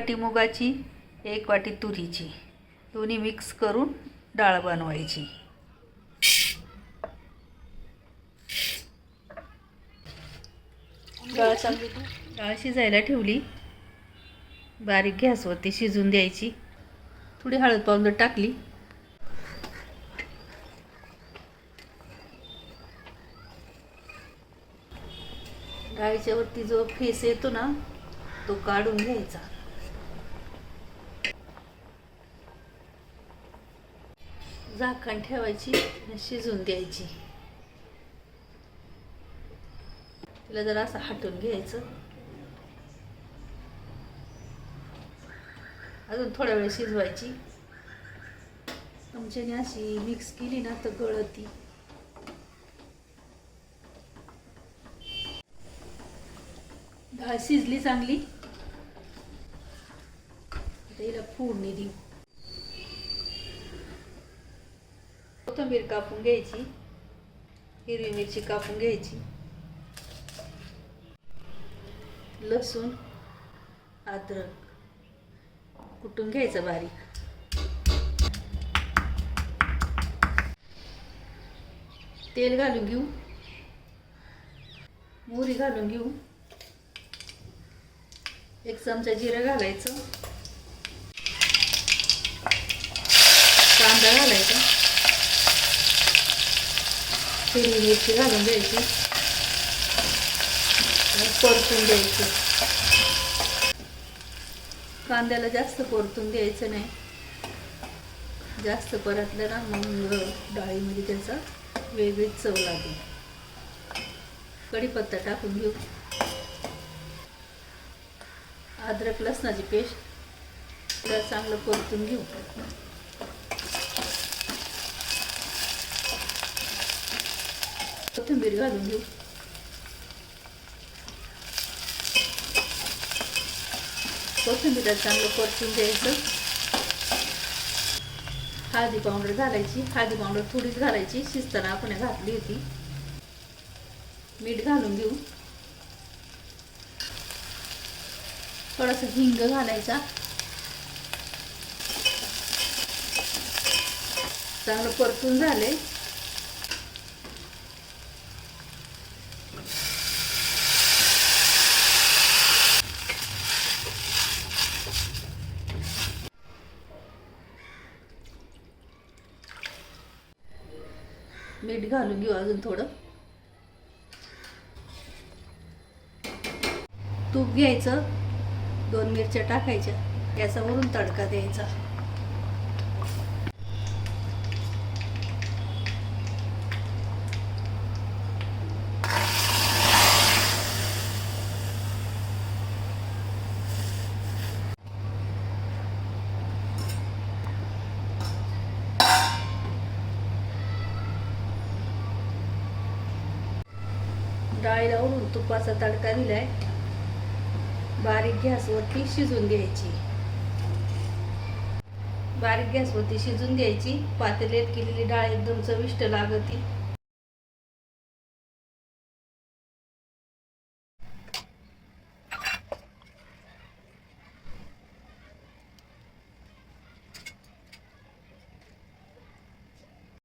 वाटी मुगाची, 1 वाटी तुरीची, दोन्ही मिक्स करून डाळ बनवायची. डाळ शिजायला ठेवली. बारीक गॅसवरती शिजून द्यायची. थोडी हळद पावडर टाकली. डाळीच्या वरती जो फेस येतो ना तो काढून घ्यायचा. झाकण ठेवायची आणि शिजून द्यायची. तिला जरा असं हटवून घ्यायचं. अजून थोडा वेळ शिजवायची. चमच्याने अशी मिक्स केली ना तर गळती. डाळ शिजली चांगली. आता हिला फोडणी देऊ. कोथिंबीर कापून घ्यायची. हिरवी मिरची कापून घ्यायची. लसूण, अद्रक कुटून घ्यायचं बारीक. तेल घालून घेऊ. मोहरी घालून घेऊ. 1 चमचा जिरं घालायचं. कांदा घालायचा. हिरवी मिरची घालून द्यायची. परतून द्यायची. कांद्याला जास्त परतून द्यायचं नाही. जास्त परतलं ना मग डाळीमध्ये त्याचा वेगळीच चव लागेल. कढीपत्ता टाकून घेऊ. अद्रक लसणाची पेस्ट त्याला चांगलं परतून घेऊ. कोथिंबीर घालून घेऊ. कोथिंबीर चांगलं परतून द्यायचं. हळदी पावडर घालायची. हळदी पावडर थोडीच घालायची. शिजताना आपण घातली होती. मीठ घालून घेऊ. थोडासा हिंग घालायचा. चांगलं परतून झाले. मीठ घालून घेऊ अजून थोडं. तूप घ्यायचं. 2 मिरच्या टाकायच्या. गॅसावरून तडका द्यायचा. डाळीला वरून तुपाचा तडका दिलाय. बारीक गॅसवरती शिजून द्यायची. बारीक गॅसवरती शिजून द्यायची. पातेल्यात केलेली डाळ एकदम चविष्ट लागते.